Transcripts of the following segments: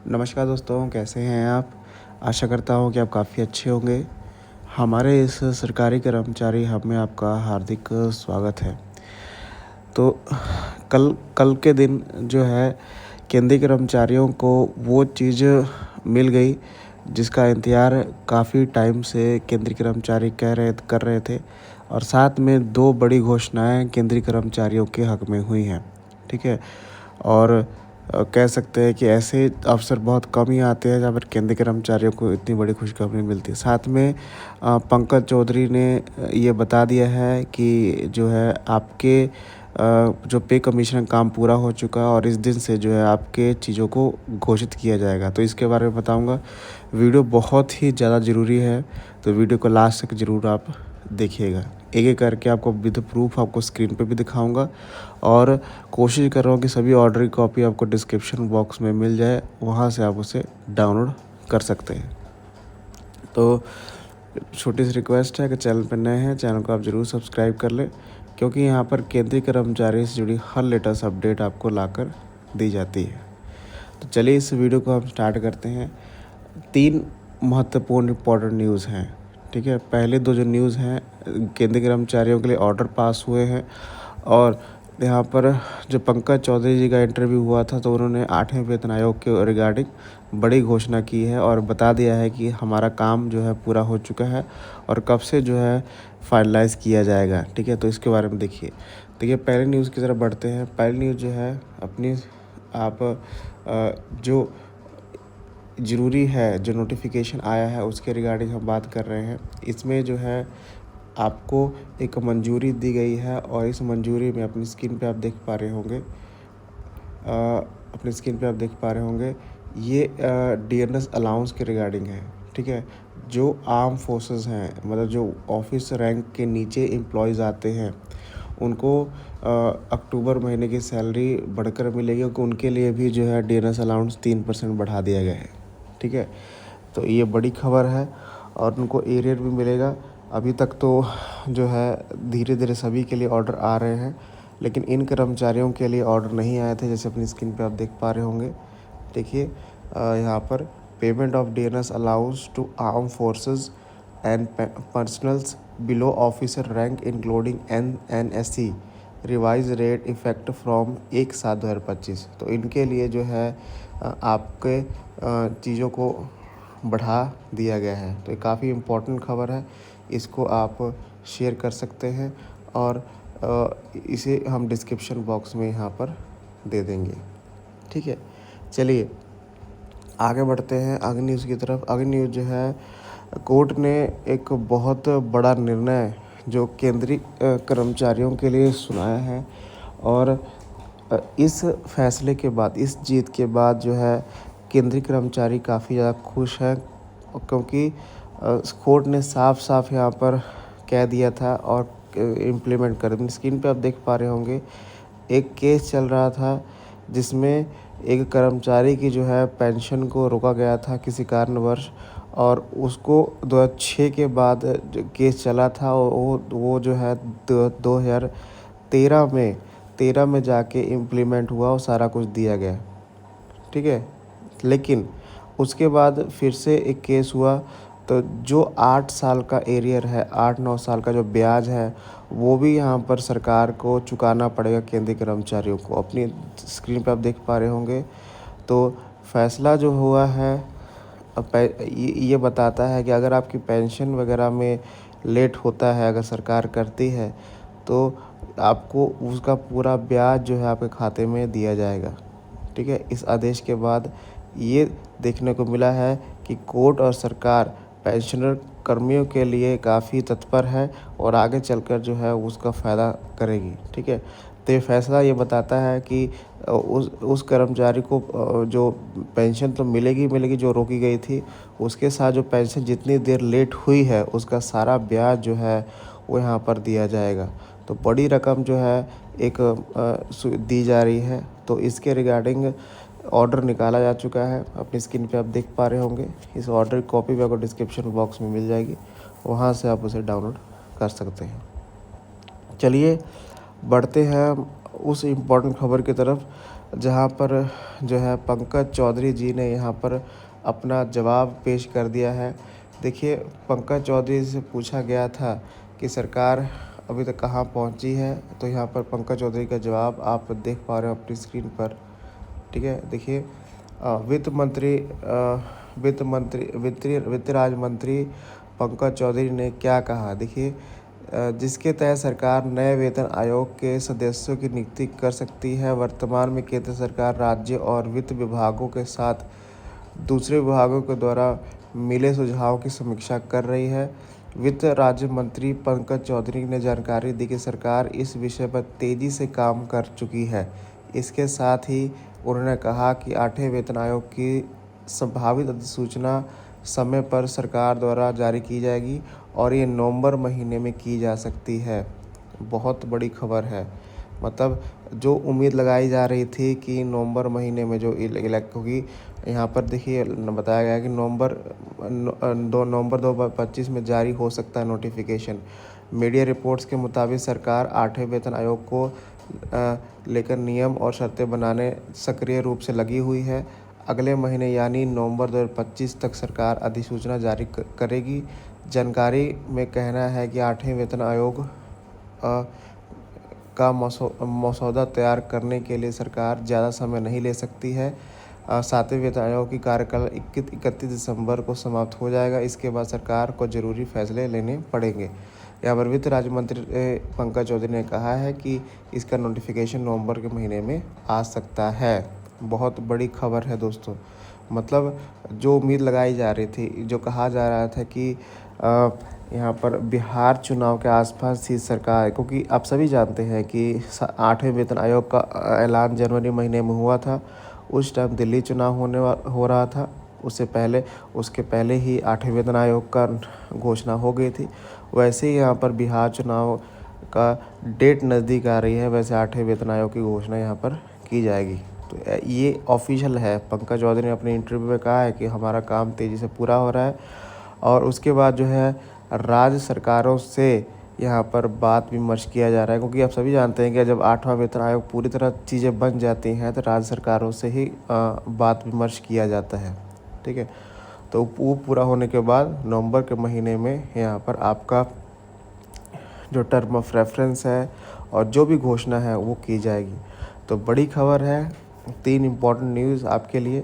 नमस्कार दोस्तों, कैसे हैं आप? आशा करता हूँ कि आप काफ़ी अच्छे होंगे। हमारे इस सरकारी कर्मचारी हब में आपका हार्दिक स्वागत है। तो कल कल के दिन जो है केंद्रीय कर्मचारियों को वो चीज़ मिल गई जिसका इंतज़ार काफ़ी टाइम से केंद्रीय कर्मचारी कर रहे थे और साथ में 2 बड़ी घोषणाएँ केंद्रीय कर्मचारियों के हक़ में हुई हैं, ठीक है? और कह सकते हैं कि ऐसे अवसर बहुत कम ही आते हैं जहाँ पर केंद्रीय कर्मचारियों को इतनी बड़ी खुशखबरी मिलती है। साथ में पंकज चौधरी ने ये बता दिया है कि जो है आपके जो पे कमीशन का काम पूरा हो चुका है और इस दिन से जो है आपके चीज़ों को घोषित किया जाएगा। तो इसके बारे में बताऊँगा। वीडियो बहुत ही ज़्यादा ज़रूरी है, तो वीडियो को लास्ट तक ज़रूर आप देखिएगा। एक-एक करके आपको विद प्रूफ आपको स्क्रीन पे भी दिखाऊँगा और कोशिश कर रहा हूँ कि सभी ऑर्डर की कॉपी आपको डिस्क्रिप्शन बॉक्स में मिल जाए, वहाँ से आप उसे डाउनलोड कर सकते हैं। तो छोटी सी रिक्वेस्ट है कि चैनल पर नए हैं, चैनल को आप ज़रूर सब्सक्राइब कर लें, क्योंकि यहाँ पर केंद्रीय कर्मचारी से जुड़ी हर लेटेस्ट अपडेट आपको लाकर दी जाती है। तो चलिए इस वीडियो को हम स्टार्ट करते हैं। 3 महत्वपूर्ण इम्पोर्टेंट न्यूज़ हैं, ठीक है? पहले 2 जो न्यूज़ हैं, केंद्रीय कर्मचारियों के लिए ऑर्डर पास हुए हैं और यहाँ पर जो पंकज चौधरी जी का इंटरव्यू हुआ था तो उन्होंने 8वें वेतन आयोग के रिगार्डिंग बड़ी घोषणा की है और बता दिया है कि हमारा काम जो है पूरा हो चुका है और कब से जो है फाइनलाइज़ किया जाएगा, ठीक है? तो इसके बारे में देखिए। पहले न्यूज़ की तरफ बढ़ते हैं। पहली न्यूज़ जो है अपनी आप जो ज़रूरी है, जो नोटिफ़िकेशन आया है उसके रिगार्डिंग हम बात कर रहे हैं। इसमें जो है आपको एक मंजूरी दी गई है और इस मंजूरी में अपनी स्क्रीन पे आप देख पा रहे होंगे ये डीएनएस अलाउंस के रिगार्डिंग है, ठीक है? जो आर्म फोर्सेस हैं, मतलब जो ऑफिस रैंक के नीचे एम्प्लॉयज़ आते हैं उनको अक्टूबर महीने की सैलरी बढ़कर मिलेगी, क्योंकि उनके लिए भी जो है डीएनएस अलाउंस 3% बढ़ा दिया गया है, ठीक है? तो ये बड़ी खबर है और उनको एरियर भी मिलेगा। अभी तक तो जो है धीरे-धीरे सभी के लिए ऑर्डर आ रहे हैं, लेकिन इन कर्मचारियों के लिए ऑर्डर नहीं आए थे, जैसे अपनी स्क्रीन पे आप देख पा रहे होंगे। देखिए यहाँ पर payment of DNS allowance to arm forces and personnels below officer rank including NSC revise rate effect from 1/7/2025। तो इनके लिए जो है आपके चीज़ों को बढ़ा दिया गया है। तो ये काफ़ी इम्पोर्टेंट खबर है, इसको आप शेयर कर सकते हैं और इसे हम डिस्क्रिप्शन बॉक्स में यहाँ पर दे देंगे, ठीक है? चलिए आगे बढ़ते हैं अगली न्यूज़ की तरफ। अगली न्यूज़ जो है, कोर्ट ने एक बहुत बड़ा निर्णय जो केंद्रीय कर्मचारियों के लिए सुनाया है और इस फैसले के बाद, इस जीत के बाद जो है केंद्रीय कर्मचारी काफ़ी ज़्यादा खुश हैं, क्योंकि कोर्ट ने साफ-साफ यहाँ पर कह दिया था और इम्प्लीमेंट कर दिया। स्क्रीन पे आप देख पा रहे होंगे, एक केस चल रहा था जिसमें एक कर्मचारी की जो है पेंशन को रोका गया था किसी कारणवश और उसको 2006 के बाद जो केस चला था वो जो है 2013 में जाके इम्प्लीमेंट हुआ और सारा कुछ दिया गया, ठीक है? लेकिन उसके बाद फिर से एक केस हुआ, तो जो 8 साल का एरियर है, 8-9 साल का जो ब्याज है, वो भी यहाँ पर सरकार को चुकाना पड़ेगा केंद्रीय कर्मचारियों को। अपनी स्क्रीन पे आप देख पा रहे होंगे। तो फैसला जो हुआ है ये बताता है कि अगर आपकी पेंशन वगैरह में लेट होता है, अगर सरकार करती है, तो आपको उसका पूरा ब्याज जो है आपके खाते में दिया जाएगा, ठीक है? इस आदेश के बाद ये देखने को मिला है कि कोर्ट और सरकार पेंशनर कर्मियों के लिए काफ़ी तत्पर है और आगे चलकर जो है उसका फ़ायदा करेगी, ठीक है? तो ये फैसला ये बताता है कि उस कर्मचारी को जो पेंशन तो मिलेगी जो रोकी गई थी, उसके साथ जो पेंशन जितनी देर लेट हुई है उसका सारा ब्याज जो है वो यहाँ पर दिया जाएगा। तो बड़ी रकम जो है एक दी जा रही है। तो इसके रिगार्डिंग ऑर्डर निकाला जा चुका है, अपनी स्क्रीन पे आप देख पा रहे होंगे। इस ऑर्डर की कॉपी भी आपको डिस्क्रिप्शन बॉक्स में मिल जाएगी, वहाँ से आप उसे डाउनलोड कर सकते हैं। चलिए बढ़ते हैं उस इम्पोर्टेंट खबर की तरफ जहाँ पर जो है पंकज चौधरी जी ने यहाँ पर अपना जवाब पेश कर दिया है। देखिए, पंकज चौधरी से पूछा गया था कि सरकार अभी तक कहाँ पहुँची है, तो यहाँ पर पंकज चौधरी का जवाब आप देख पा रहे हो अपनी स्क्रीन पर। ठीक है, देखिए, वित्त राज्य मंत्री पंकज चौधरी ने क्या कहा। देखिए, जिसके तहत सरकार नए वेतन आयोग के सदस्यों की नियुक्ति कर सकती है। वर्तमान में केंद्र सरकार राज्य और वित्त विभागों के साथ दूसरे विभागों के द्वारा मिले सुझावों की समीक्षा कर रही है। वित्त राज्य मंत्री पंकज चौधरी ने जानकारी दी कि सरकार इस विषय पर तेजी से काम कर चुकी है। इसके साथ ही उन्होंने कहा कि 8वें वेतन आयोग की संभावित अधिसूचना समय पर सरकार द्वारा जारी की जाएगी और ये नवंबर महीने में की जा सकती है। बहुत बड़ी खबर है। मतलब जो उम्मीद लगाई जा रही थी कि नवंबर महीने में जो इलेक्ट होगी, यहाँ पर देखिए बताया गया है कि नवंबर 2025 में जारी हो सकता है नोटिफिकेशन। मीडिया रिपोर्ट्स के मुताबिक सरकार 8वें वेतन आयोग को लेकर नियम और शर्तें बनाने सक्रिय रूप से लगी हुई है। अगले महीने यानी नवंबर 2025 तक सरकार अधिसूचना जारी करेगी। जानकारी में कहना है कि 8वें वेतन आयोग का मसौदा तैयार करने के लिए सरकार ज़्यादा समय नहीं ले सकती है। 7वें वेतन आयोग की कार्यकाल 31 दिसंबर को समाप्त हो जाएगा। इसके बाद सरकार को ज़रूरी फैसले लेने पड़ेंगे। यहाँ पर वित्त राज्य मंत्री पंकज चौधरी ने कहा है कि इसका नोटिफिकेशन नवंबर के महीने में आ सकता है। बहुत बड़ी खबर है दोस्तों। मतलब जो उम्मीद लगाई जा रही थी, जो कहा जा रहा था कि यहाँ पर बिहार चुनाव के आसपास ही सरकार, क्योंकि आप सभी जानते हैं कि 8वें वेतन आयोग का ऐलान जनवरी महीने में हुआ था। उस टाइम दिल्ली चुनाव हो रहा था। उसके पहले ही 8वें वेतन आयोग का घोषणा हो गई थी। वैसे ही यहाँ पर बिहार चुनाव का डेट नज़दीक आ रही है, वैसे 8वें वेतन आयोग की घोषणा यहाँ पर की जाएगी। तो ये ऑफिशियल है। पंकज चौधरी ने अपने इंटरव्यू में कहा है कि हमारा काम तेज़ी से पूरा हो रहा है और उसके बाद जो है राज्य सरकारों से यहाँ पर बात विमर्श किया जा रहा है, क्योंकि आप सभी जानते हैं कि जब 8वां वेतन आयोग पूरी तरह चीज़ें बन जाती हैं तो राज्य सरकारों से ही बात विमर्श किया जाता है। ठीक है, तो वो पूरा होने के बाद नवंबर के महीने में यहाँ पर आपका जो टर्म ऑफ रेफरेंस है और जो भी घोषणा है वो की जाएगी। तो बड़ी खबर है, 3 इम्पॉर्टेंट न्यूज़ आपके लिए।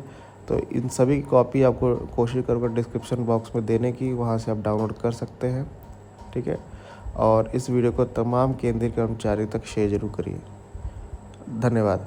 तो इन सभी की कॉपी आपको कोशिश करूँगा डिस्क्रिप्शन बॉक्स में देने की, वहाँ से आप डाउनलोड कर सकते हैं। ठीक है, और इस वीडियो को तमाम केंद्रीय कर्मचारी तक शेयर जरूर करिए। धन्यवाद।